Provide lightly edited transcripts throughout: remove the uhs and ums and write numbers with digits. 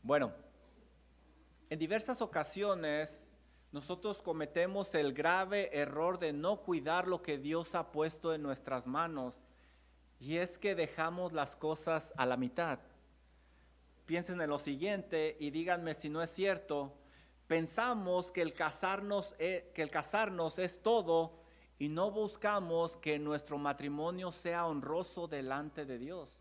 Bueno, en diversas ocasiones nosotros cometemos el grave error de no cuidar lo que Dios ha puesto en nuestras manos, y es que dejamos las cosas a la mitad. Piensen en lo siguiente y díganme si no es cierto. Pensamos que el casarnos es todo y no buscamos que nuestro matrimonio sea honroso delante de Dios.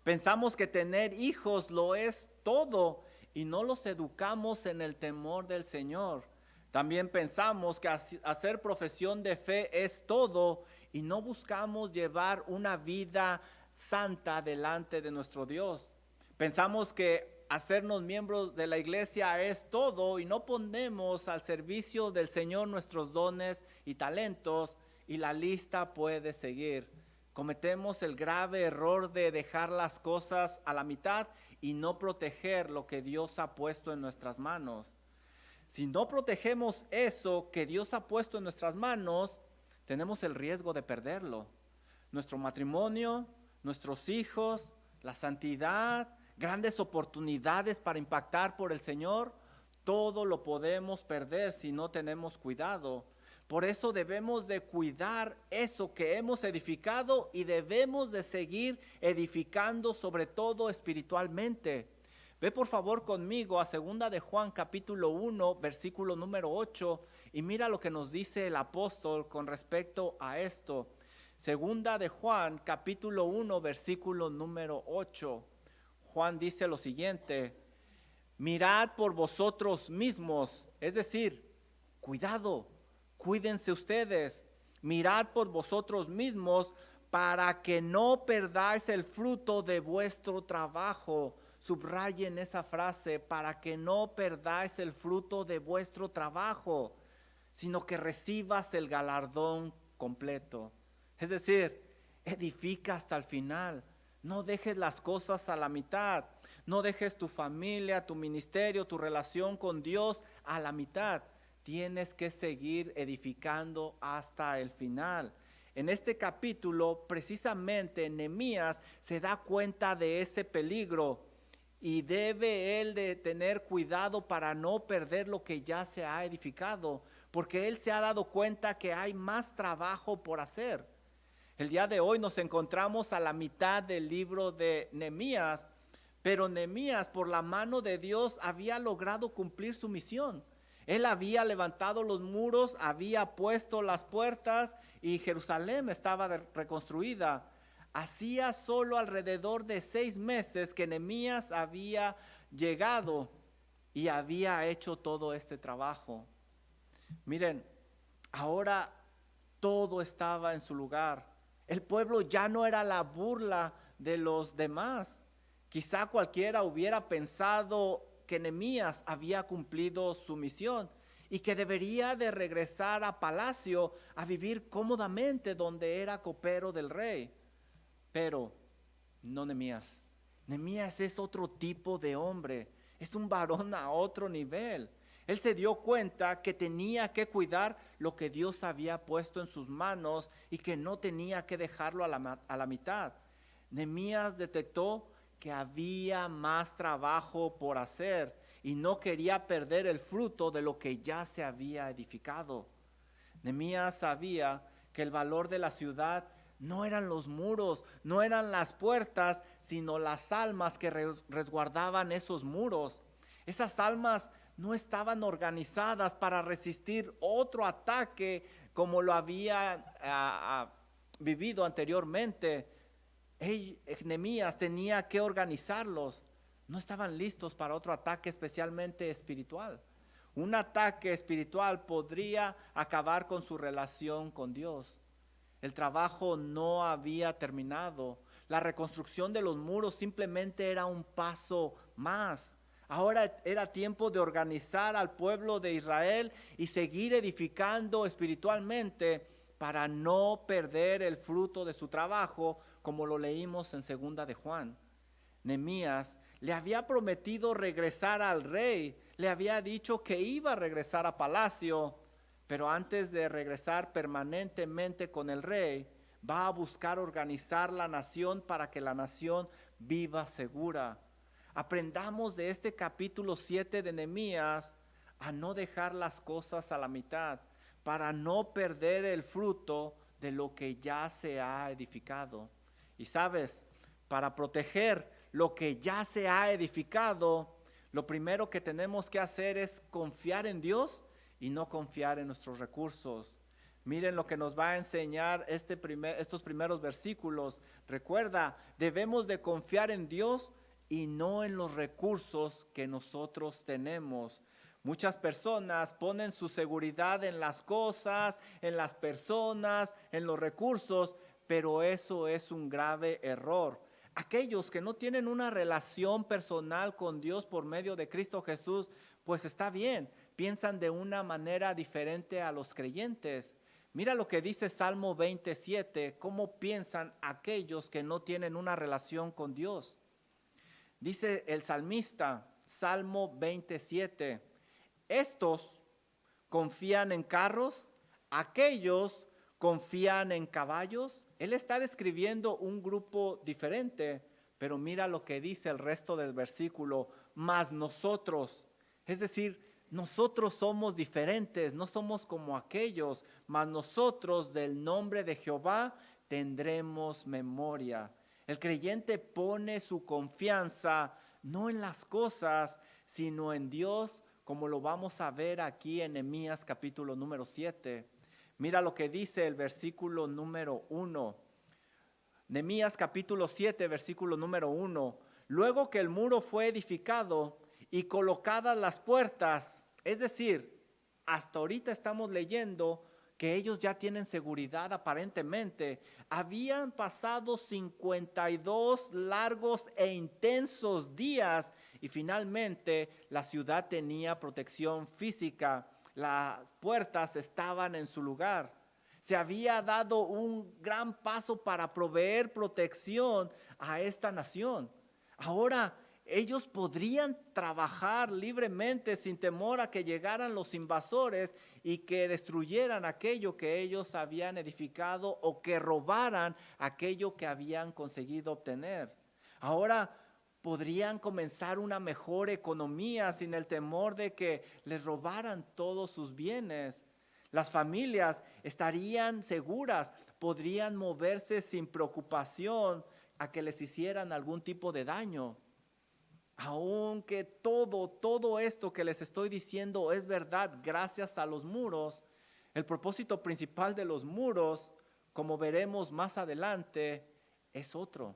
Pensamos que tener hijos lo es todo y no los educamos en el temor del Señor. También pensamos que hacer profesión de fe es todo y no buscamos llevar una vida santa delante de nuestro Dios. Pensamos que hacernos miembros de la iglesia es todo y no ponemos al servicio del Señor nuestros dones y talentos, y la lista puede seguir. Cometemos el grave error de dejar las cosas a la mitad y no proteger lo que Dios ha puesto en nuestras manos. Si no protegemos eso que Dios ha puesto en nuestras manos, tenemos el riesgo de perderlo. Nuestro matrimonio, nuestros hijos, la santidad, grandes oportunidades para impactar por el Señor, todo lo podemos perder si no tenemos cuidado. Por eso debemos de cuidar eso que hemos edificado y debemos de seguir edificando, sobre todo espiritualmente. Ve por favor conmigo a 2 de Juan capítulo 1 versículo número 8 y mira lo que nos dice el apóstol con respecto a esto. 2 de Juan capítulo 1 versículo número 8. Juan dice lo siguiente: mirad por vosotros mismos, es decir, cuidado, cuídense ustedes, mirad por vosotros mismos para que no perdáis el fruto de vuestro trabajo. Subrayen esa frase: para que no perdáis el fruto de vuestro trabajo, sino que recibas el galardón completo. Es decir, edifica hasta el final. No dejes las cosas a la mitad. No dejes tu familia, tu ministerio, tu relación con Dios a la mitad. Tienes que seguir edificando hasta el final. En este capítulo, precisamente, Nehemías se da cuenta de ese peligro y debe él de tener cuidado para no perder lo que ya se ha edificado, porque él se ha dado cuenta que hay más trabajo por hacer. El día de hoy nos encontramos a la mitad del libro de Nehemías, pero Nehemías, por la mano de Dios, había logrado cumplir su misión. Él había levantado los muros, había puesto las puertas y Jerusalén estaba reconstruida. Hacía solo alrededor de 6 meses que Nehemías había llegado y había hecho todo este trabajo. Miren, ahora todo estaba en su lugar. El pueblo ya no era la burla de los demás. Quizá cualquiera hubiera pensado que Nehemías había cumplido su misión y que debería de regresar a palacio a vivir cómodamente donde era copero del rey. Pero no Nehemías. Nehemías es otro tipo de hombre, es un varón a otro nivel. Él se dio cuenta que tenía que cuidar lo que Dios había puesto en sus manos y que no tenía que dejarlo a la mitad. Nehemías detectó que había más trabajo por hacer y no quería perder el fruto de lo que ya se había edificado. Nehemías sabía que el valor de la ciudad no eran los muros, no eran las puertas, sino las almas que resguardaban esos muros. Esas almas no estaban organizadas para resistir otro ataque como lo había vivido anteriormente. Nehemías tenía que organizarlos. No estaban listos para otro ataque, especialmente espiritual. Un ataque espiritual podría acabar con su relación con Dios. El trabajo no había terminado. La reconstrucción de los muros simplemente era un paso más. Ahora era tiempo de organizar al pueblo de Israel y seguir edificando espiritualmente para no perder el fruto de su trabajo, como lo leímos en 2 de Juan. Nehemías le había prometido regresar al rey, le había dicho que iba a regresar a palacio, pero antes de regresar permanentemente con el rey, va a buscar organizar la nación para que la nación viva segura. Aprendamos de este capítulo 7 de Nehemías a no dejar las cosas a la mitad, para no perder el fruto de lo que ya se ha edificado. Y sabes, para proteger lo que ya se ha edificado, lo primero que tenemos que hacer es confiar en Dios y no confiar en nuestros recursos. Miren lo que nos va a enseñar estos primeros versículos. Recuerda, debemos de confiar en Dios y no en los recursos que nosotros tenemos. Muchas personas ponen su seguridad en las cosas, en las personas, en los recursos, pero eso es un grave error. Aquellos que no tienen una relación personal con Dios por medio de Cristo Jesús, pues está bien, piensan de una manera diferente a los creyentes. Mira lo que dice Salmo 27, cómo piensan aquellos que no tienen una relación con Dios. Dice el salmista, Salmo 27, estos confían en carros, aquellos confían en caballos. Él está describiendo un grupo diferente, pero mira lo que dice el resto del versículo, mas nosotros, es decir, nosotros somos diferentes, no somos como aquellos, mas nosotros del nombre de Jehová tendremos memoria. El creyente pone su confianza no en las cosas, sino en Dios, como lo vamos a ver aquí en Nehemías capítulo número 7. Mira lo que dice el versículo número 1. Nehemías capítulo 7, versículo número 1. Luego que el muro fue edificado y colocadas las puertas, es decir, hasta ahorita estamos leyendo que ellos ya tienen seguridad aparentemente. Habían pasado 52 largos e intensos días y finalmente la ciudad tenía protección física. Las puertas estaban en su lugar. Se había dado un gran paso para proveer protección a esta nación. Ahora ellos podrían trabajar libremente sin temor a que llegaran los invasores y que destruyeran aquello que ellos habían edificado o que robaran aquello que habían conseguido obtener. Ahora podrían comenzar una mejor economía sin el temor de que les robaran todos sus bienes. Las familias estarían seguras, podrían moverse sin preocupación a que les hicieran algún tipo de daño. Aunque todo esto que les estoy diciendo es verdad gracias a los muros, el propósito principal de los muros, como veremos más adelante, es otro.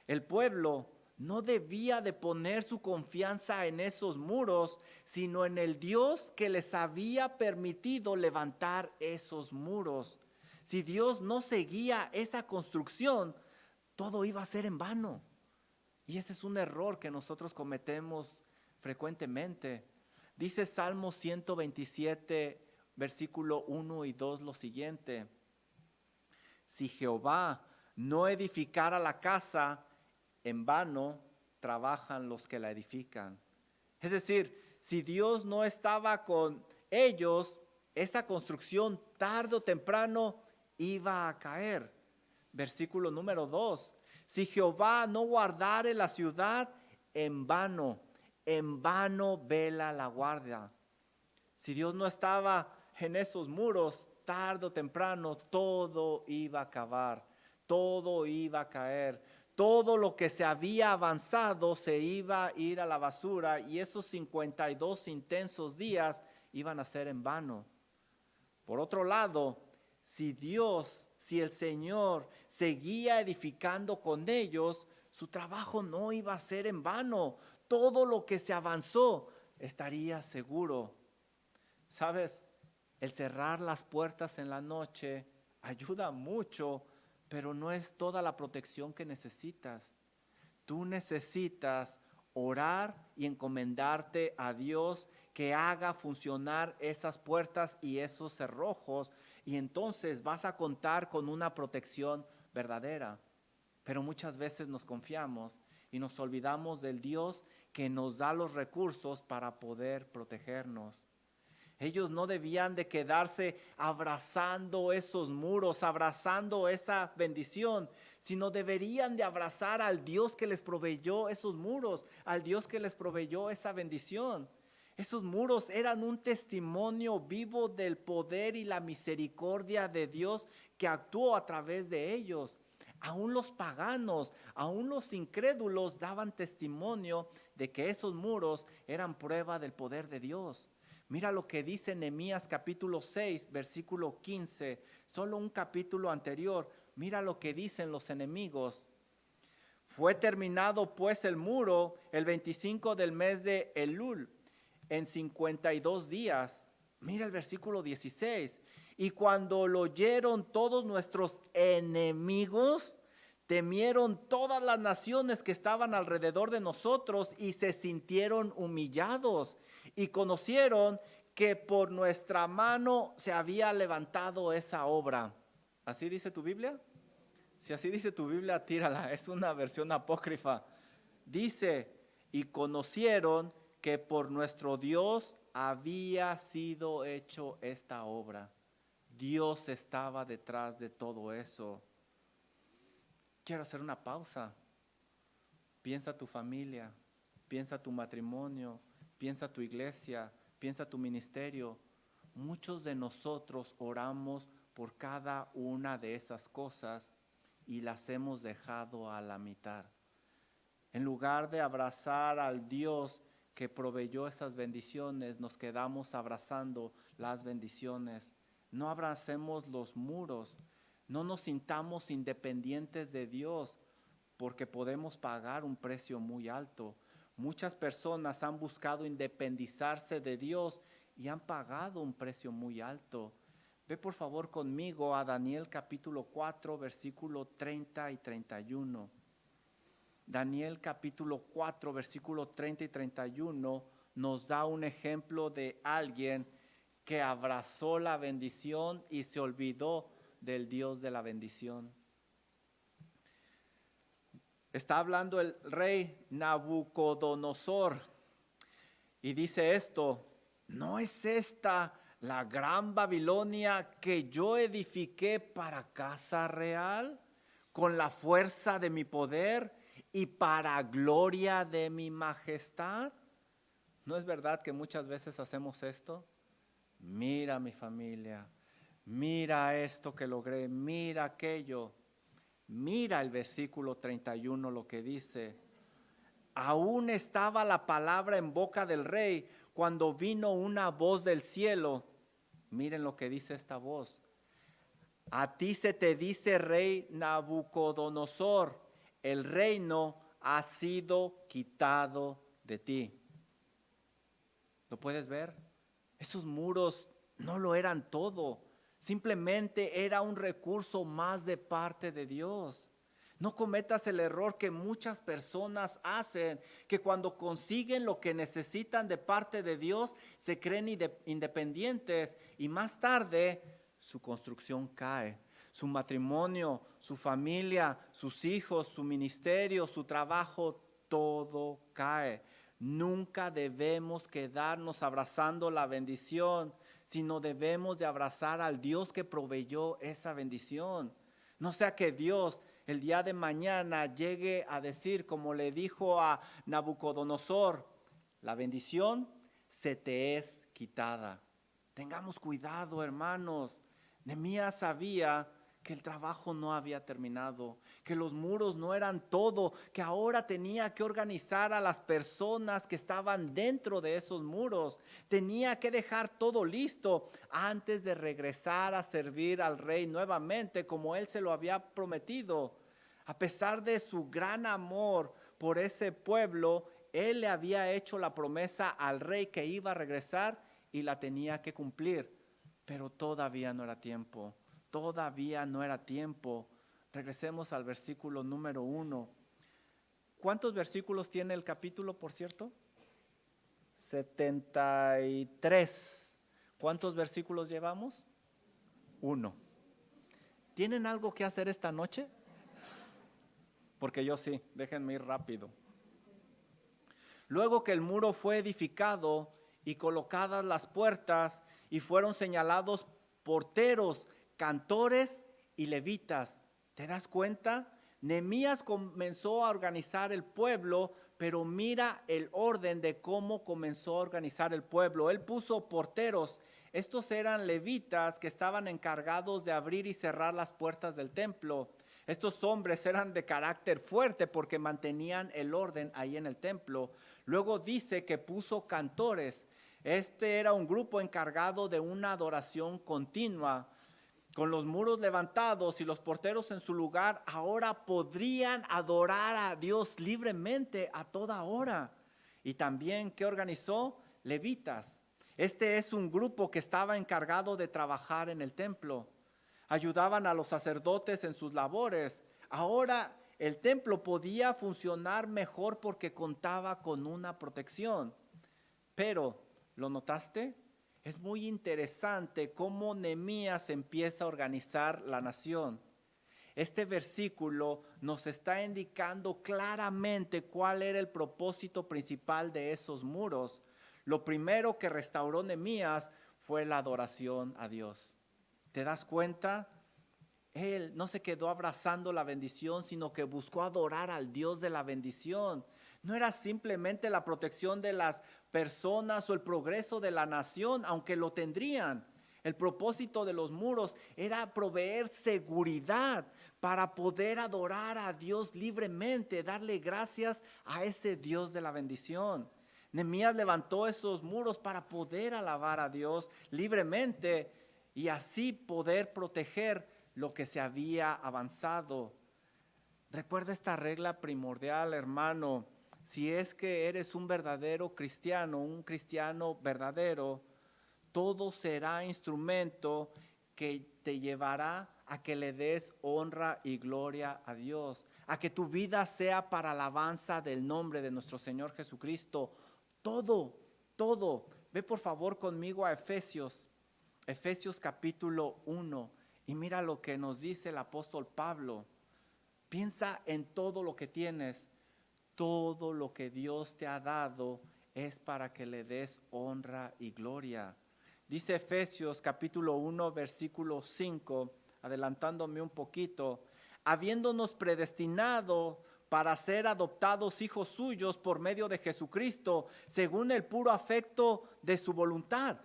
El pueblo no debía de poner su confianza en esos muros, sino en el Dios que les había permitido levantar esos muros. Si Dios no seguía esa construcción, todo iba a ser en vano. Y ese es un error que nosotros cometemos frecuentemente. Dice Salmo 127, versículo 1 y 2 lo siguiente. Si Jehová no edificara la casa, en vano trabajan los que la edifican. Es decir, si Dios no estaba con ellos, esa construcción tarde o temprano iba a caer. Versículo número 2. Si Jehová no guardare la ciudad, en vano vela la guardia. Si Dios no estaba en esos muros, tarde o temprano todo iba a acabar, todo iba a caer. Todo lo que se había avanzado se iba a ir a la basura y esos 52 intensos días iban a ser en vano. Por otro lado, si el Señor seguía edificando con ellos, su trabajo no iba a ser en vano. Todo lo que se avanzó estaría seguro. ¿Sabes? El cerrar las puertas en la noche ayuda mucho, pero no es toda la protección que necesitas. Tú necesitas orar y encomendarte a Dios que haga funcionar esas puertas y esos cerrojos, y entonces vas a contar con una protección verdadera. Pero muchas veces nos confiamos y nos olvidamos del Dios que nos da los recursos para poder protegernos. Ellos no debían de quedarse abrazando esos muros, abrazando esa bendición, sino deberían de abrazar al Dios que les proveyó esos muros, al Dios que les proveyó esa bendición. Esos muros eran un testimonio vivo del poder y la misericordia de Dios que actuó a través de ellos. Aún los paganos, aún los incrédulos daban testimonio de que esos muros eran prueba del poder de Dios. Mira lo que dice Nehemías capítulo 6, versículo 15, solo un capítulo anterior. Mira lo que dicen los enemigos. Fue terminado pues el muro el 25 del mes de Elul, en 52 días. Mira el versículo 16. Y cuando lo oyeron todos nuestros enemigos, temieron todas las naciones que estaban alrededor de nosotros y se sintieron humillados y conocieron que por nuestra mano se había levantado esa obra. ¿Así dice tu Biblia? Si así dice tu Biblia, tírala, es una versión apócrifa. Dice, y conocieron que por nuestro Dios había sido hecho esta obra. Dios estaba detrás de todo eso. Quiero hacer una pausa. Piensa tu familia, piensa tu matrimonio, piensa tu iglesia, piensa tu ministerio. Muchos de nosotros oramos por cada una de esas cosas y las hemos dejado a la mitad. En lugar de abrazar al Dios que proveyó esas bendiciones, nos quedamos abrazando las bendiciones. No abracemos los muros. No nos sintamos independientes de Dios porque podemos pagar un precio muy alto. Muchas personas han buscado independizarse de Dios y han pagado un precio muy alto. Ve por favor conmigo a Daniel capítulo 4, versículo 30 y 31. Daniel capítulo 4, versículo 30 y 31 nos da un ejemplo de alguien que abrazó la bendición y se olvidó del Dios de la bendición. Está hablando el rey Nabucodonosor y dice esto: ¿no es esta la gran Babilonia que yo edifiqué para casa real con la fuerza de mi poder y para gloria de mi majestad? ¿No es verdad que muchas veces hacemos esto? Mira mi familia, mira esto que logré, mira aquello. Mira el versículo 31 lo que dice. Aún estaba la palabra en boca del rey cuando vino una voz del cielo. Miren lo que dice esta voz. A ti se te dice, rey Nabucodonosor, el reino ha sido quitado de ti. ¿Lo puedes ver? Esos muros no lo eran todo. Simplemente era un recurso más de parte de Dios. No cometas el error que muchas personas hacen, que cuando consiguen lo que necesitan de parte de Dios, se creen independientes y más tarde su construcción cae. Su matrimonio, su familia, sus hijos, su ministerio, su trabajo, todo cae. Nunca debemos quedarnos abrazando la bendición, sino debemos de abrazar al Dios que proveyó esa bendición. No sea que Dios el día de mañana llegue a decir, como le dijo a Nabucodonosor, la bendición se te es quitada. Tengamos cuidado, hermanos. Nehemías sabía que el trabajo no había terminado, que los muros no eran todo, que ahora tenía que organizar a las personas que estaban dentro de esos muros. Tenía que dejar todo listo antes de regresar a servir al rey nuevamente como él se lo había prometido. A pesar de su gran amor por ese pueblo, él le había hecho la promesa al rey que iba a regresar y la tenía que cumplir, pero todavía no era tiempo. Todavía no era tiempo. Regresemos al versículo número 1. ¿Cuántos versículos tiene el capítulo, por cierto? 73. ¿Cuántos versículos llevamos? 1. ¿Tienen algo que hacer esta noche? Porque yo sí, déjenme ir rápido. Luego que el muro fue edificado y colocadas las puertas y fueron señalados porteros, cantores y levitas. ¿Te das cuenta? Nehemías comenzó a organizar el pueblo, pero mira el orden de cómo comenzó a organizar el pueblo. Él puso porteros. Estos eran levitas que estaban encargados de abrir y cerrar las puertas del templo. Estos hombres eran de carácter fuerte porque mantenían el orden ahí en el templo. Luego dice que puso cantores. Este era un grupo encargado de una adoración continua. Con los muros levantados y los porteros en su lugar, ahora podrían adorar a Dios libremente a toda hora. Y también, ¿qué organizó? Levitas. Este es un grupo que estaba encargado de trabajar en el templo. Ayudaban a los sacerdotes en sus labores. Ahora el templo podía funcionar mejor porque contaba con una protección. Pero, ¿lo notaste? Es muy interesante cómo Nehemías empieza a organizar la nación. Este versículo nos está indicando claramente cuál era el propósito principal de esos muros. Lo primero que restauró Nehemías fue la adoración a Dios. ¿Te das cuenta? Él no se quedó abrazando la bendición, sino que buscó adorar al Dios de la bendición. No era simplemente la protección de las personas o el progreso de la nación, aunque lo tendrían. El propósito de los muros era proveer seguridad para poder adorar a Dios libremente, darle gracias a ese Dios de la bendición. Nehemías levantó esos muros para poder alabar a Dios libremente y así poder proteger lo que se había avanzado. Recuerda esta regla primordial, hermano. Si es que eres un verdadero cristiano, un cristiano verdadero, todo será instrumento que te llevará a que le des honra y gloria a Dios, a que tu vida sea para alabanza del nombre de nuestro Señor Jesucristo. Todo. Ve por favor conmigo a Efesios capítulo 1 y mira lo que nos dice el apóstol Pablo. Piensa en todo lo que tienes. Todo lo que Dios te ha dado es para que le des honra y gloria. Dice Efesios capítulo 1 versículo 5, adelantándome un poquito, habiéndonos predestinado para ser adoptados hijos suyos por medio de Jesucristo, según el puro afecto de su voluntad.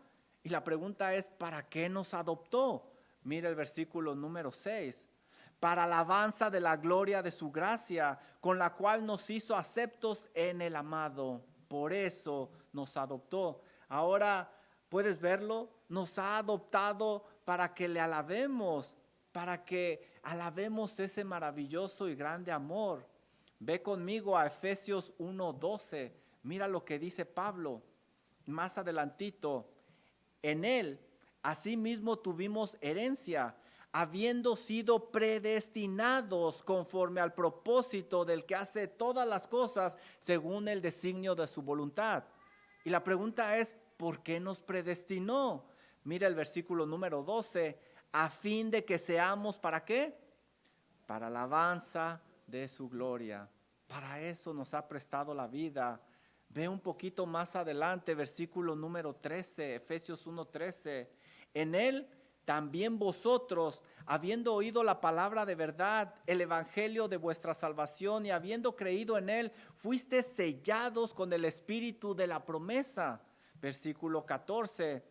Y la pregunta es, ¿para qué nos adoptó? Mira el versículo número 6. Para alabanza de la gloria de su gracia, con la cual nos hizo aceptos en el amado. Por eso nos adoptó. Ahora, ¿puedes verlo? Nos ha adoptado para que le alabemos, para que alabemos ese maravilloso y grande amor. Ve conmigo a Efesios 1:12. Mira lo que dice Pablo. Más adelantito. En él, asimismo tuvimos herencia, habiendo sido predestinados conforme al propósito del que hace todas las cosas según el designio de su voluntad. Y la pregunta es, ¿por qué nos predestinó? Mira el versículo número 12, a fin de que seamos, ¿para qué? Para alabanza de su gloria. Para eso nos ha prestado la vida. Ve un poquito más adelante, versículo número 13, Efesios 1:13. En él también vosotros, habiendo oído la palabra de verdad, el evangelio de vuestra salvación, y habiendo creído en él, fuisteis sellados con el espíritu de la promesa. Versículo 14,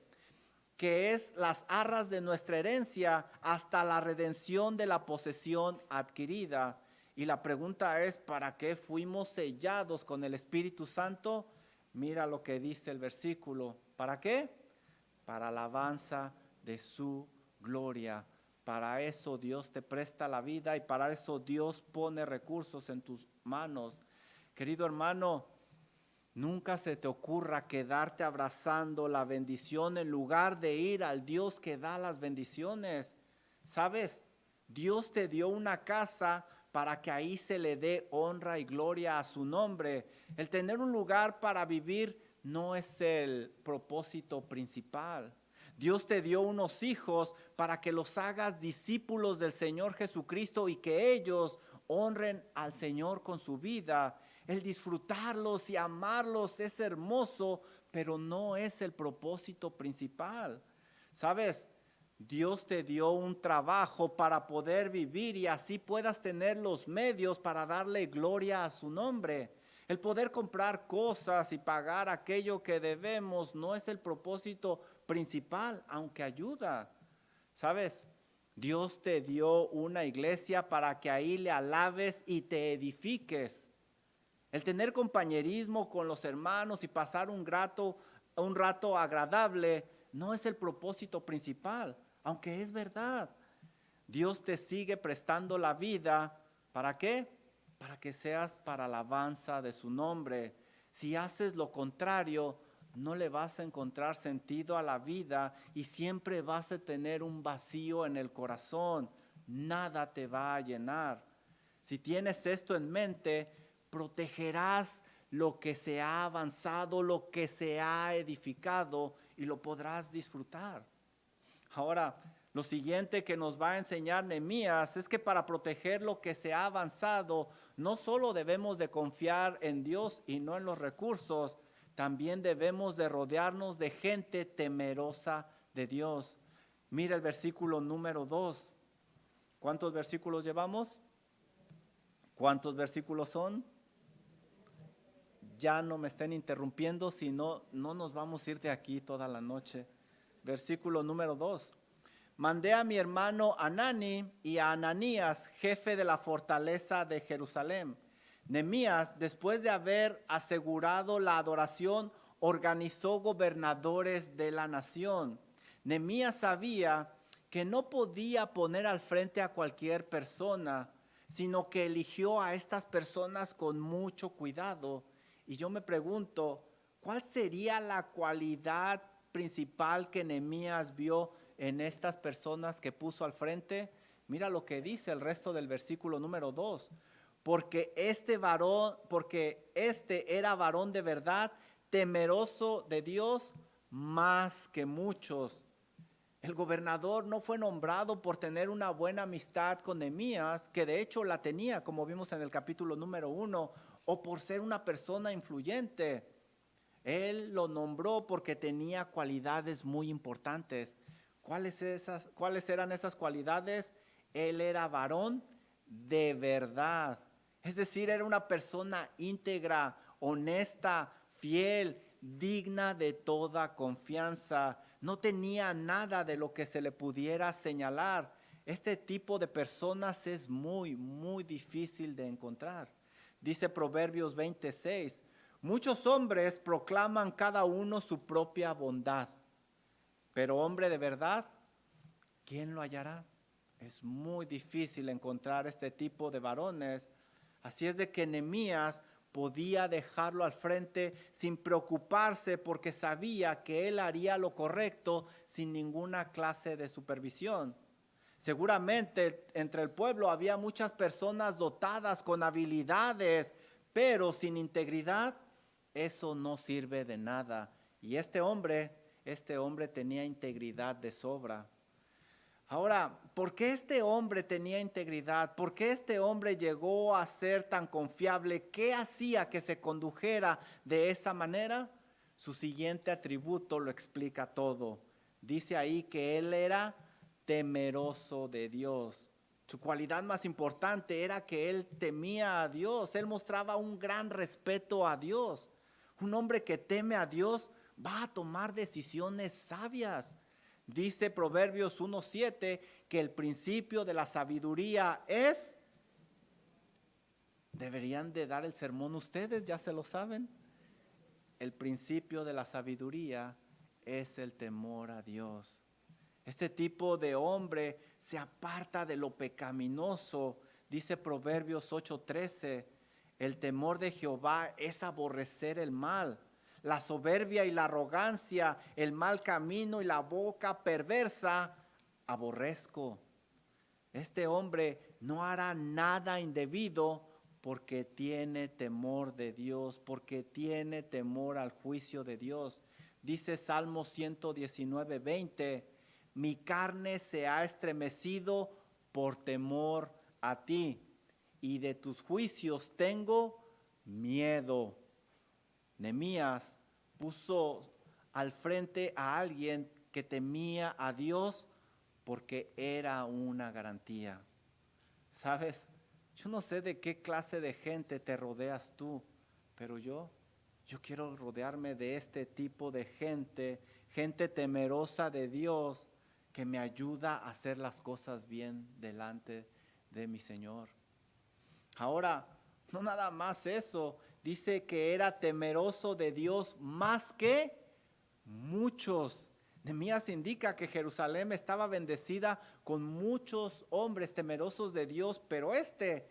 que es las arras de nuestra herencia hasta la redención de la posesión adquirida. Y la pregunta es, ¿para qué fuimos sellados con el Espíritu Santo? Mira lo que dice el versículo. ¿Para qué? Para alabanza de su gloria. Para eso Dios te presta la vida y para eso Dios pone recursos en tus manos. Querido hermano, nunca se te ocurra quedarte abrazando la bendición en lugar de ir al Dios que da las bendiciones. ¿Sabes? Dios te dio una casa para que ahí se le dé honra y gloria a su nombre. El tener un lugar para vivir no es el propósito principal. Dios te dio unos hijos para que los hagas discípulos del Señor Jesucristo y que ellos honren al Señor con su vida. El disfrutarlos y amarlos es hermoso, pero no es el propósito principal. ¿Sabes? Dios te dio un trabajo para poder vivir y así puedas tener los medios para darle gloria a su nombre. El poder comprar cosas y pagar aquello que debemos no es el propósito principal, aunque ayuda. ¿Sabes? Dios te dio una iglesia para que ahí le alabes y te edifiques. El tener compañerismo con los hermanos y pasar un rato agradable no es el propósito principal, aunque es verdad. Dios te sigue prestando la vida. ¿Para qué? Para que seas para alabanza de su nombre. Si haces lo contrario, no le vas a encontrar sentido a la vida y siempre vas a tener un vacío en el corazón. Nada te va a llenar. Si tienes esto en mente, protegerás lo que se ha avanzado, lo que se ha edificado y lo podrás disfrutar. Ahora, lo siguiente que nos va a enseñar Nehemías es que para proteger lo que se ha avanzado, no solo debemos de confiar en Dios y no en los recursos, también debemos de rodearnos de gente temerosa de Dios. Mira el versículo número 2. ¿Cuántos versículos llevamos? ¿Cuántos versículos son? Ya no me estén interrumpiendo, si no, no nos vamos a ir de aquí toda la noche. Versículo número 2. Mandé a mi hermano Hanani y a Ananías, jefe de la fortaleza de Jerusalén. Nehemías, después de haber asegurado la adoración, organizó gobernadores de la nación. Nehemías sabía que no podía poner al frente a cualquier persona, sino que eligió a estas personas con mucho cuidado. Y yo me pregunto, ¿cuál sería la cualidad principal que Nehemías vio en estas personas que puso al frente? Mira lo que dice el resto del versículo número 2. Porque este era varón de verdad, temeroso de Dios más que muchos. El gobernador no fue nombrado por tener una buena amistad con Nehemías, que de hecho la tenía, como vimos en el capítulo número 1, o por ser una persona influyente. Él lo nombró porque tenía cualidades muy importantes. ¿Cuáles eran esas cualidades? Él era varón de verdad. Es decir, era una persona íntegra, honesta, fiel, digna de toda confianza. No tenía nada de lo que se le pudiera señalar. Este tipo de personas es muy, muy difícil de encontrar. Dice Proverbios 26, muchos hombres proclaman cada uno su propia bondad, pero hombre de verdad, ¿quién lo hallará? Es muy difícil encontrar este tipo de varones. Así es de que Nehemías podía dejarlo al frente sin preocuparse porque sabía que él haría lo correcto sin ninguna clase de supervisión. Seguramente entre el pueblo había muchas personas dotadas con habilidades, pero sin integridad, eso no sirve de nada. Y este hombre tenía integridad de sobra. Ahora, ¿por qué este hombre tenía integridad? ¿Por qué este hombre llegó a ser tan confiable? ¿Qué hacía que se condujera de esa manera? Su siguiente atributo lo explica todo. Dice ahí que él era temeroso de Dios. Su cualidad más importante era que él temía a Dios. Él mostraba un gran respeto a Dios. Un hombre que teme a Dios va a tomar decisiones sabias. Dice Proverbios 1:7 que el principio de la sabiduría es... Deberían de dar el sermón ustedes, ya se lo saben. El principio de la sabiduría es el temor a Dios. Este tipo de hombre se aparta de lo pecaminoso. Dice Proverbios 8:13, el temor de Jehová es aborrecer el mal. La soberbia y la arrogancia, el mal camino y la boca perversa, aborrezco. Este hombre no hará nada indebido porque tiene temor de Dios, porque tiene temor al juicio de Dios. Dice Salmo 119:20, mi carne se ha estremecido por temor a ti, y de tus juicios tengo miedo. Nehemías puso al frente a alguien que temía a Dios porque era una garantía. ¿Sabes? Yo no sé de qué clase de gente te rodeas tú, pero yo quiero rodearme de este tipo de gente, gente temerosa de Dios, que me ayuda a hacer las cosas bien delante de mi Señor. Ahora, no nada más eso, dice que era temeroso de Dios más que muchos. Nehemías indica que Jerusalén estaba bendecida con muchos hombres temerosos de Dios, pero este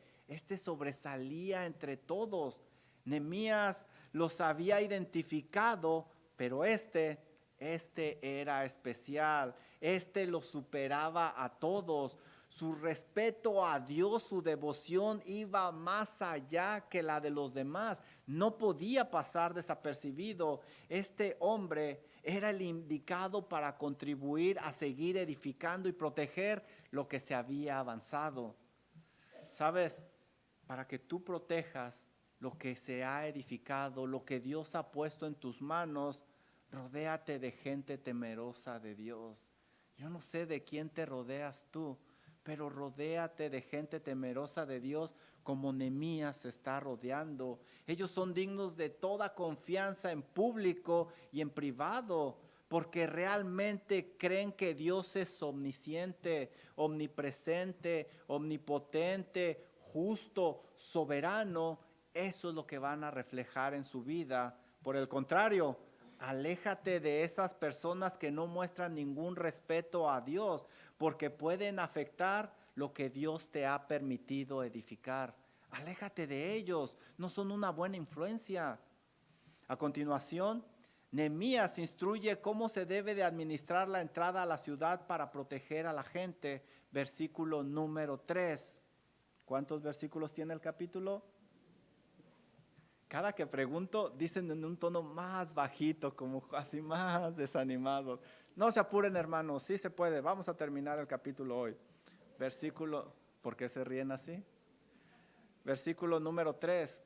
sobresalía entre todos. Nehemías los había identificado, pero este era especial. Este lo superaba a todos. Su respeto a Dios, su devoción iba más allá que la de los demás. No podía pasar desapercibido. Este hombre era el indicado para contribuir a seguir edificando y proteger lo que se había avanzado. ¿Sabes? Para que tú protejas lo que se ha edificado, lo que Dios ha puesto en tus manos, rodéate de gente temerosa de Dios. Yo no sé de quién te rodeas tú, pero rodéate de gente temerosa de Dios como Nehemías se está rodeando. Ellos son dignos de toda confianza en público y en privado, porque realmente creen que Dios es omnisciente, omnipresente, omnipotente, justo, soberano. Eso es lo que van a reflejar en su vida. Por el contrario, aléjate de esas personas que no muestran ningún respeto a Dios, porque pueden afectar lo que Dios te ha permitido edificar. Aléjate de ellos, no son una buena influencia. A continuación, Nehemías instruye cómo se debe de administrar la entrada a la ciudad para proteger a la gente. Versículo número 3. ¿Cuántos versículos tiene el capítulo? Cada que pregunto, dicen en un tono más bajito, como así más desanimado. No se apuren, hermanos, sí se puede. Vamos a terminar el capítulo hoy. Versículo, ¿por qué se ríen así? Versículo número 3.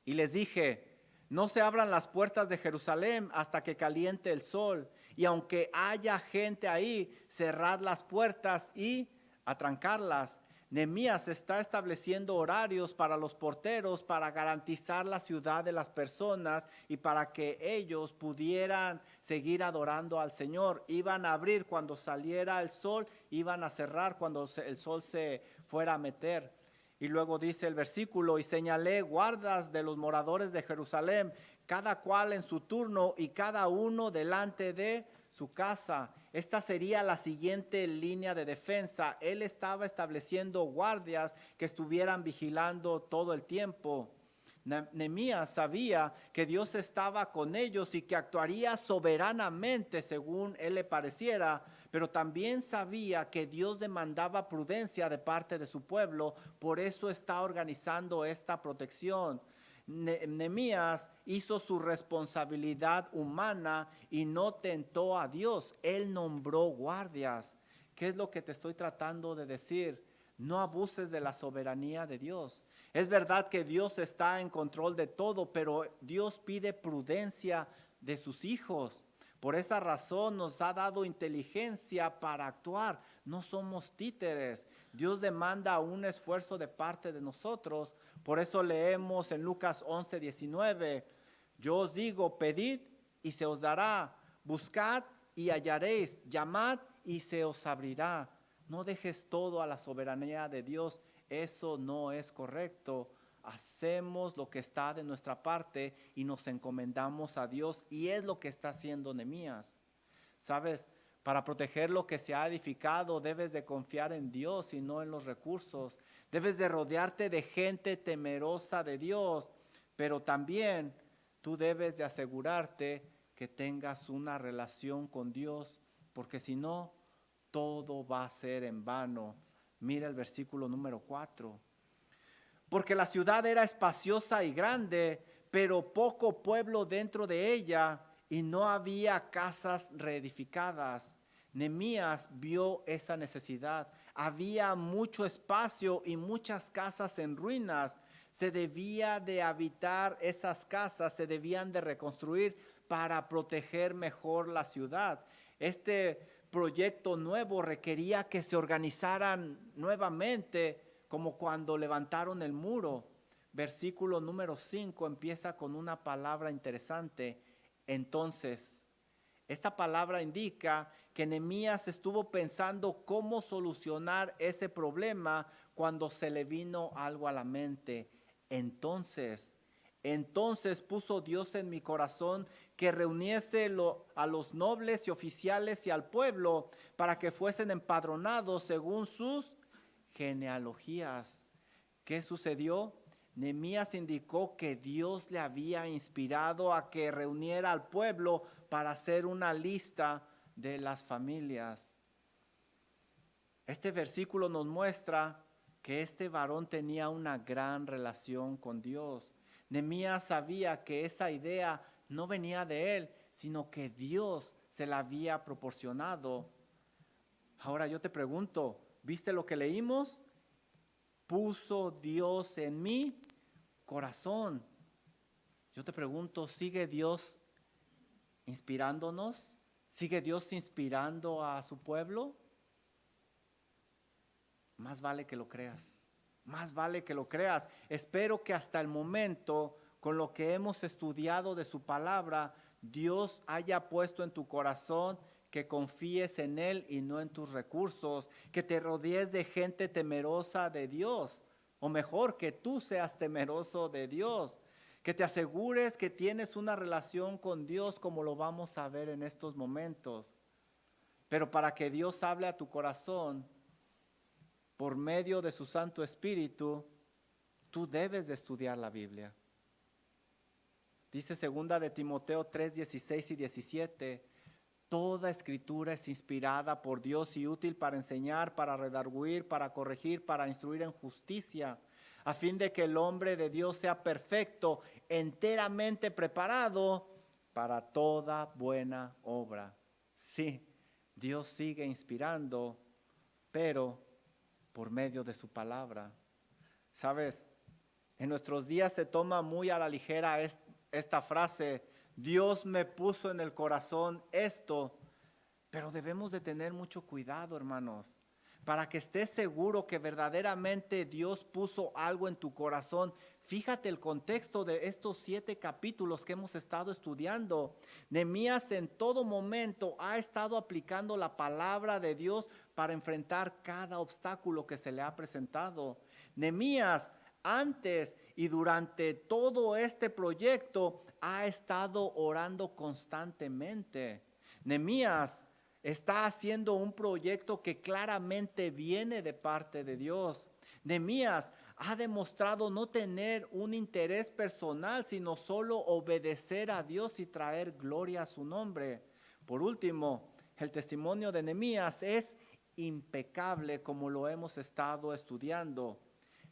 Y les dije, no se abran las puertas de Jerusalén hasta que caliente el sol. Y aunque haya gente ahí, cerrad las puertas y atrancarlas. Nehemías está estableciendo horarios para los porteros para garantizar la ciudad de las personas y para que ellos pudieran seguir adorando al Señor. Iban a abrir cuando saliera el sol, iban a cerrar cuando el sol se fuera a meter. Y luego dice el versículo, y señalé guardas de los moradores de Jerusalén, cada cual en su turno y cada uno delante de su casa. Esta sería la siguiente línea de defensa. Él estaba estableciendo guardias que estuvieran vigilando todo el tiempo. Nehemías sabía que Dios estaba con ellos y que actuaría soberanamente según él le pareciera, pero también sabía que Dios demandaba prudencia de parte de su pueblo, por eso está organizando esta protección. Nehemías hizo su responsabilidad humana y no tentó a Dios. Él nombró guardias. ¿Qué es lo que te estoy tratando de decir? No abuses de la soberanía de Dios. Es verdad que Dios está en control de todo, pero Dios pide prudencia de sus hijos. Por esa razón nos ha dado inteligencia para actuar. No somos títeres. Dios demanda un esfuerzo de parte de nosotros. Por eso leemos en Lucas 11:19. Yo os digo, pedid y se os dará. Buscad y hallaréis. Llamad y se os abrirá. No dejes todo a la soberanía de Dios. Eso no es correcto. Hacemos lo que está de nuestra parte y nos encomendamos a Dios, y es lo que está haciendo Nehemías. ¿Sabes? Para proteger lo que se ha edificado debes de confiar en Dios y no en los recursos. Debes de rodearte de gente temerosa de Dios, pero también tú debes de asegurarte que tengas una relación con Dios, porque si no, todo va a ser en vano. Mira el versículo número 4. Porque la ciudad era espaciosa y grande, pero poco pueblo dentro de ella, y no había casas reedificadas. Nehemías vio esa necesidad. Había mucho espacio y muchas casas en ruinas. Se debía de habitar esas casas, se debían de reconstruir para proteger mejor la ciudad. Este proyecto nuevo requería que se organizaran nuevamente, como cuando levantaron el muro. Versículo número 5 empieza con una palabra interesante. Entonces, esta palabra indica que Nehemías estuvo pensando cómo solucionar ese problema cuando se le vino algo a la mente. Entonces puso Dios en mi corazón que reuniese a los nobles y oficiales y al pueblo para que fuesen empadronados según sus genealogías. ¿Qué sucedió? Nehemías indicó que Dios le había inspirado a que reuniera al pueblo para hacer una lista de las familias. Este versículo nos muestra que este varón tenía una gran relación con Dios. Nehemías sabía que esa idea no venía de él, sino que Dios se la había proporcionado. Ahora yo te pregunto, ¿viste lo que leímos? Puso Dios en mi corazón. Yo te pregunto, ¿sigue Dios inspirándonos? ¿Sigue Dios inspirando a su pueblo? Más vale que lo creas. Más vale que lo creas. Espero que hasta el momento, con lo que hemos estudiado de su palabra, Dios haya puesto en tu corazón que confíes en Él y no en tus recursos, que te rodees de gente temerosa de Dios, o mejor, que tú seas temeroso de Dios, que te asegures que tienes una relación con Dios como lo vamos a ver en estos momentos. Pero para que Dios hable a tu corazón, por medio de su Santo Espíritu, tú debes de estudiar la Biblia. Dice 2 de Timoteo 3, 16 y 17, toda escritura es inspirada por Dios y útil para enseñar, para redarguir, para corregir, para instruir en justicia, a fin de que el hombre de Dios sea perfecto, enteramente preparado para toda buena obra. Sí, Dios sigue inspirando, pero por medio de su palabra. ¿Sabes? En nuestros días se toma muy a la ligera esta frase, Dios me puso en el corazón esto, pero debemos de tener mucho cuidado, hermanos, para que estés seguro que verdaderamente Dios puso algo en tu corazón. Fíjate el contexto de estos 7 capítulos que hemos estado estudiando. Nehemías en todo momento ha estado aplicando la palabra de Dios para enfrentar cada obstáculo que se le ha presentado. Nehemías antes y durante todo este proyecto ha estado orando constantemente. Nehemías está haciendo un proyecto que claramente viene de parte de Dios. Nehemías ha demostrado no tener un interés personal, sino solo obedecer a Dios y traer gloria a su nombre. Por último, el testimonio de Nehemías es impecable, como lo hemos estado estudiando.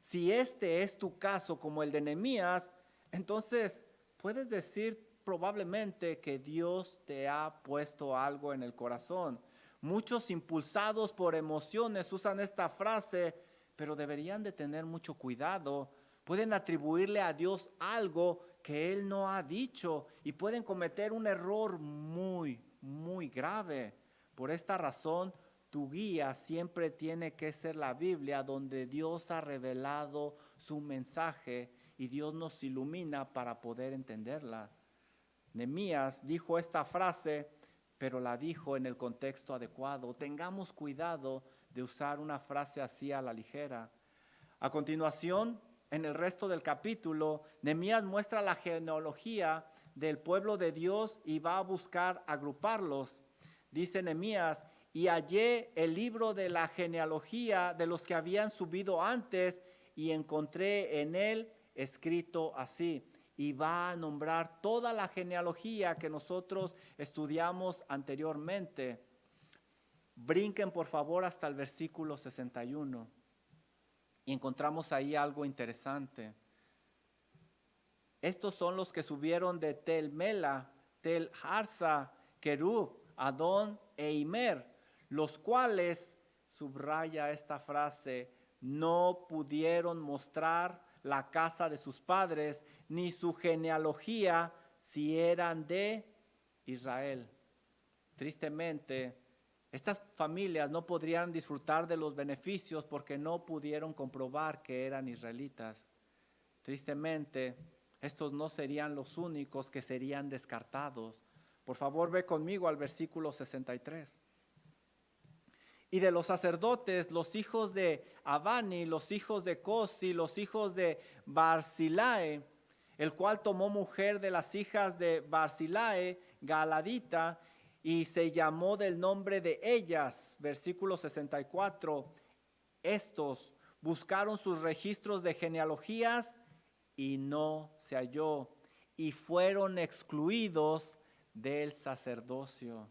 Si este es tu caso como el de Nehemías, entonces puedes decir probablemente que Dios te ha puesto algo en el corazón. Muchos impulsados por emociones usan esta frase, pero deberían de tener mucho cuidado. Pueden atribuirle a Dios algo que Él no ha dicho y pueden cometer un error muy, muy grave. Por esta razón, tu guía siempre tiene que ser la Biblia, donde Dios ha revelado su mensaje y Dios nos ilumina para poder entenderla. Nehemías dijo esta frase, pero la dijo en el contexto adecuado. Tengamos cuidado de usar una frase así a la ligera. A continuación, en el resto del capítulo, Nehemías muestra la genealogía del pueblo de Dios y va a buscar agruparlos. Dice Nehemías, y hallé el libro de la genealogía de los que habían subido antes y encontré en él escrito así. Y va a nombrar toda la genealogía que nosotros estudiamos anteriormente. Brinquen por favor hasta el versículo 61 y encontramos ahí algo interesante. Estos son los que subieron de Tel Mela, Tel Harsa, Kerub, Adón e Imer, los cuales, subraya esta frase, no pudieron mostrar la casa de sus padres, ni su genealogía, si eran de Israel. Tristemente, Estas familias no podrían disfrutar de los beneficios porque no pudieron comprobar que eran israelitas. Tristemente, estos no serían los únicos que serían descartados. Por favor, ve conmigo al versículo 63. Y de los sacerdotes, los hijos de Abani, los hijos de Cosi, los hijos de Barzilae, el cual tomó mujer de las hijas de Barzilae, Galadita, y se llamó del nombre de ellas. Versículo 64. Estos buscaron sus registros de genealogías y no se halló, y fueron excluidos del sacerdocio.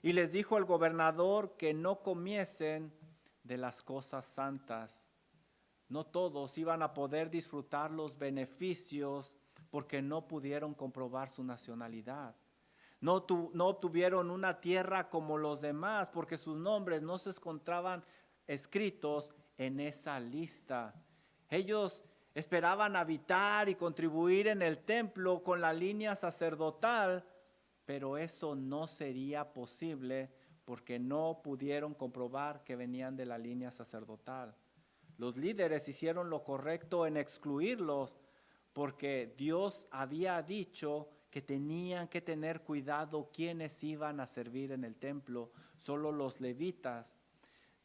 Y les dijo el gobernador que no comiesen de las cosas santas. No todos iban a poder disfrutar los beneficios porque no pudieron comprobar su nacionalidad. No obtuvieron una tierra como los demás porque sus nombres no se encontraban escritos en esa lista. Ellos esperaban habitar y contribuir en el templo con la línea sacerdotal, pero eso no sería posible porque no pudieron comprobar que venían de la línea sacerdotal. Los líderes hicieron lo correcto en excluirlos porque Dios había dicho que tenían que tener cuidado quienes iban a servir en el templo, solo los levitas.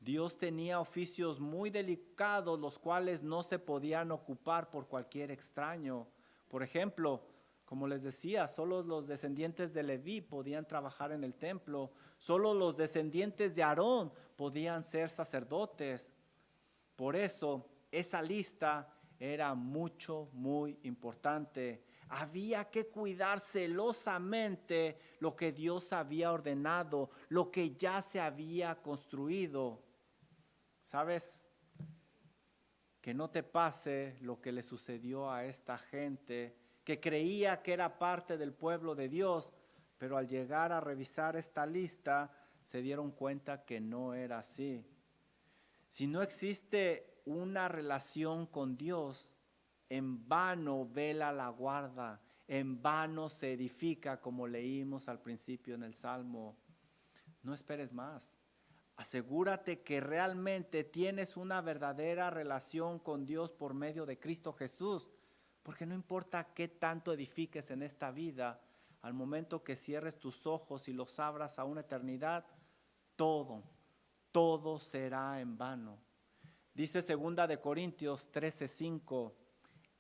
Dios tenía oficios muy delicados, los cuales no se podían ocupar por cualquier extraño. Por ejemplo, como les decía, solo los descendientes de Leví podían trabajar en el templo, solo los descendientes de Aarón podían ser sacerdotes. Por eso, esa lista era muy importante. Había que cuidar celosamente lo que Dios había ordenado, lo que ya se había construido. ¿Sabes? Que no te pase lo que le sucedió a esta gente que creía que era parte del pueblo de Dios, pero al llegar a revisar esta lista se dieron cuenta que no era así. Si no existe una relación con Dios, en vano vela la guarda, en vano se edifica, como leímos al principio en el Salmo. No esperes más. Asegúrate que realmente tienes una verdadera relación con Dios por medio de Cristo Jesús, porque no importa qué tanto edifiques en esta vida, al momento que cierres tus ojos y los abras a una eternidad, todo será en vano. Dice 2 de Corintios 13:5,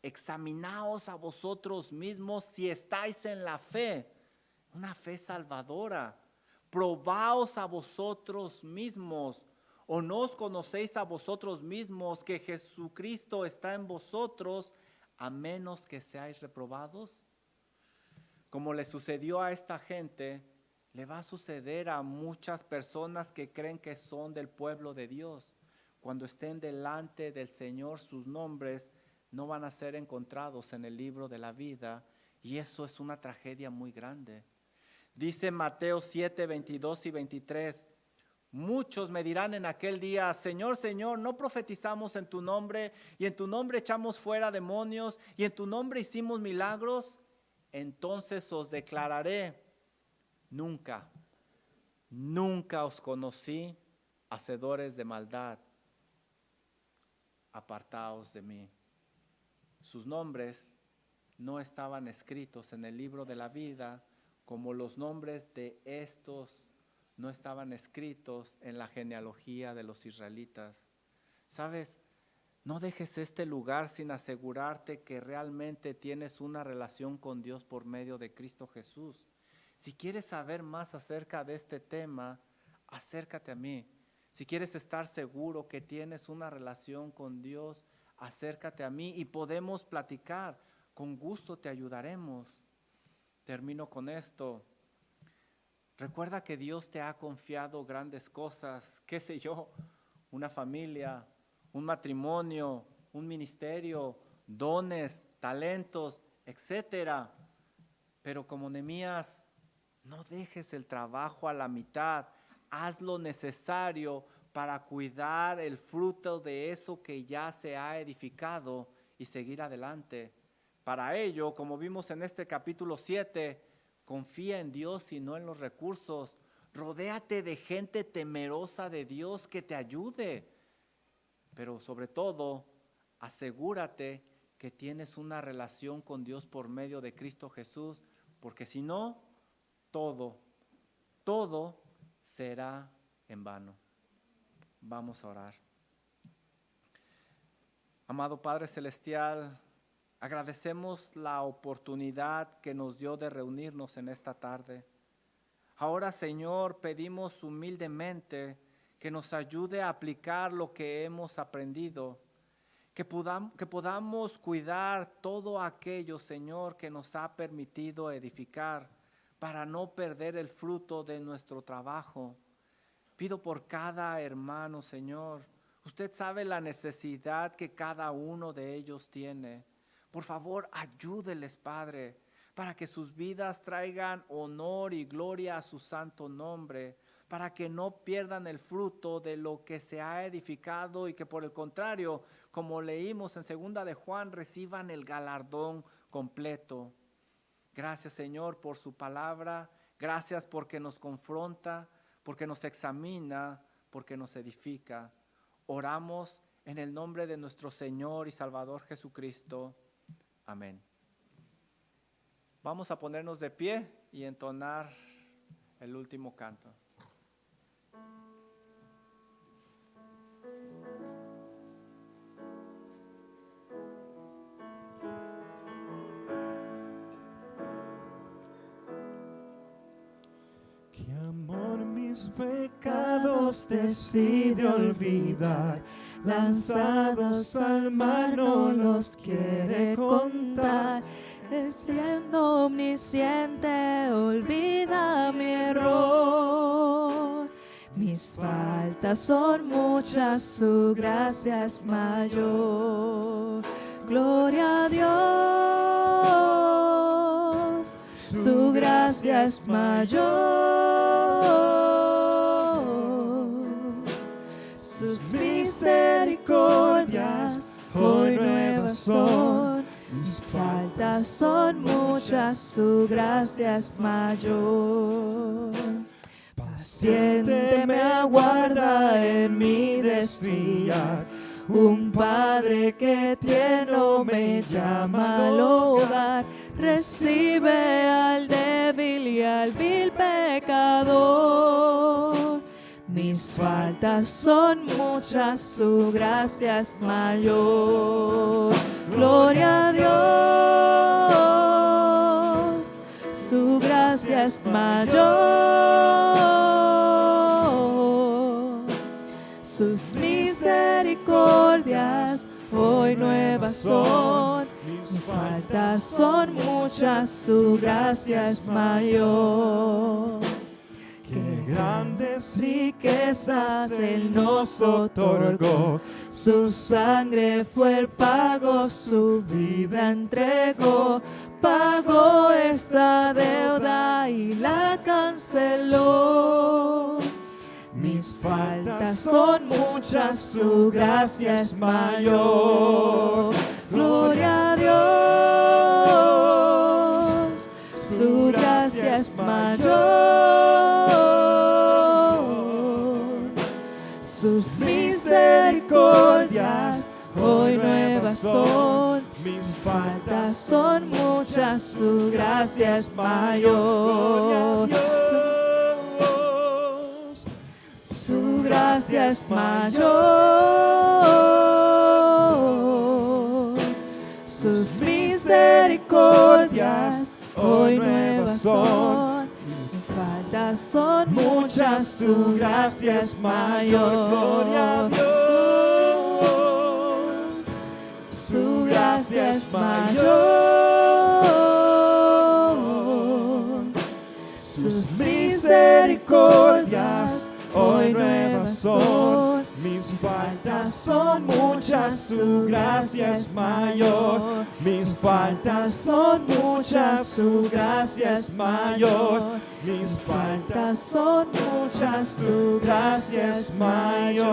examinaos a vosotros mismos si estáis en la fe, una fe salvadora. Probaos a vosotros mismos, o no os conocéis a vosotros mismos que Jesucristo está en vosotros, a menos que seáis reprobados. Como le sucedió a esta gente, le va a suceder a muchas personas que creen que son del pueblo de Dios. Cuando estén delante del Señor, sus nombres no van a ser encontrados en el libro de la vida, y eso es una tragedia muy grande. Dice Mateo 7, 22 y 23, muchos me dirán en aquel día, Señor, Señor, ¿no profetizamos en tu nombre y en tu nombre echamos fuera demonios y en tu nombre hicimos milagros? Entonces os declararé, nunca os conocí, hacedores de maldad, apartaos de mí. Sus nombres no estaban escritos en el libro de la vida, como los nombres de estos no estaban escritos en la genealogía de los israelitas. ¿Sabes? No dejes este lugar sin asegurarte que realmente tienes una relación con Dios por medio de Cristo Jesús. Si quieres saber más acerca de este tema, acércate a mí. Si quieres estar seguro que tienes una relación con Dios, acércate a mí y podemos platicar. Con gusto te ayudaremos. Termino con esto. Recuerda que Dios te ha confiado grandes cosas, qué sé yo, una familia, un matrimonio, un ministerio, dones, talentos, etcétera. Pero como Nehemías, no dejes el trabajo a la mitad, haz lo necesario para cuidar el fruto de eso que ya se ha edificado y seguir adelante. Para ello, como vimos en este capítulo 7, confía en Dios y no en los recursos. Rodéate de gente temerosa de Dios que te ayude. Pero sobre todo, asegúrate que tienes una relación con Dios por medio de Cristo Jesús, porque si no, todo será en vano. Vamos a orar. Amado Padre Celestial, agradecemos la oportunidad que nos dio de reunirnos en esta tarde. Ahora, Señor, pedimos humildemente que nos ayude a aplicar lo que hemos aprendido, que podamos cuidar todo aquello, Señor, que nos ha permitido edificar, para no perder el fruto de nuestro trabajo. Pido por cada hermano, Señor. Usted sabe la necesidad que cada uno de ellos tiene. Por favor, ayúdeles, Padre, para que sus vidas traigan honor y gloria a su santo nombre, para que no pierdan el fruto de lo que se ha edificado y que por el contrario, como leímos en 2 de Juan, reciban el galardón completo. Gracias, Señor, por su palabra. Gracias porque nos confronta, porque nos examina, porque nos edifica. Oramos en el nombre de nuestro Señor y Salvador Jesucristo. Amén. Vamos a ponernos de pie y entonar el último canto. Que amor mis pecados decide olvidar, lanzados al mar no los quiere contar. Siendo omnisciente, olvida mi error. Mis faltas son muchas, su gracia es mayor. Gloria a Dios, su gracia es mayor. Sus misericordias hoy nuevas son. Mis faltas son muchas, su gracia es mayor. Paciente me aguarda en mi desviar, un Padre que tierno me llama al hogar. Recibe al débil y al vil pecador. Mis faltas son muchas, su gracia es mayor. Gloria a Dios, su gracia es mayor. Sus misericordias hoy nuevas son. Mis faltas son muchas, su gracia es mayor. Qué grandes riquezas Él nos otorgó, Su sangre fue el pago, su vida entregó. Pagó esta deuda y la canceló. Mis faltas son muchas, su gracia es mayor. Gloria a Dios, su gracia es mayor. Sus misericordias hoy nuevas son. Mis faltas son muchas, su gracia es mayor. Su gracia es mayor. Sus misericordias hoy nuevas son. Mis faltas son muchas, su gracia es mayor. Gloria a Dios. Su gracia es mayor. Sus misericordias hoy nuevas son. Mis Faltas son muchas, su gracia es mayor. Mis Faltas son muchas, su gracia es mayor. Mis Faltas son muchas, su gracia es mayor.